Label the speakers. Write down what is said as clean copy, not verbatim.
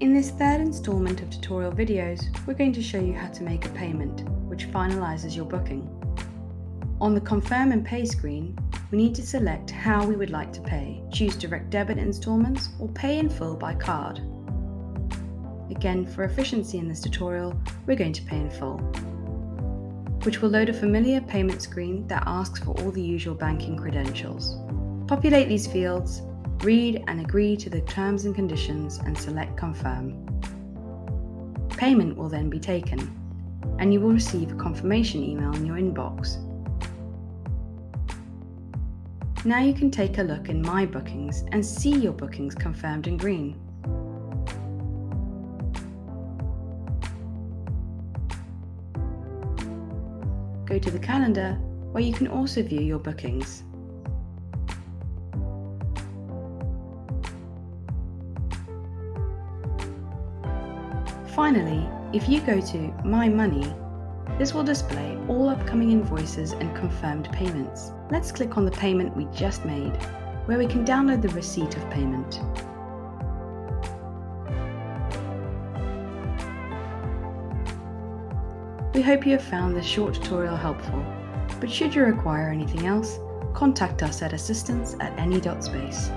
Speaker 1: In this third installment of tutorial videos, we're going to show you how to make a payment, which finalizes your booking. On the Confirm and Pay screen, we need to select how we would like to pay. Choose direct debit installments or pay in full by card. Again, for efficiency in this tutorial, we're going to pay in full, which will load a familiar payment screen that asks for all the usual banking credentials. Populate these fields, read and agree to the terms and conditions and select Confirm. Payment will then be taken, and you will receive a confirmation email in your inbox. Now you can take a look in My Bookings and see your bookings confirmed in green. Go to the calendar, where you can also view your bookings. Finally, if you go to My Money, this will display all upcoming invoices and confirmed payments. Let's click on the payment we just made, where we can download the receipt of payment. We hope you have found this short tutorial helpful, but should you require anything else, contact us at assistance@enni.space.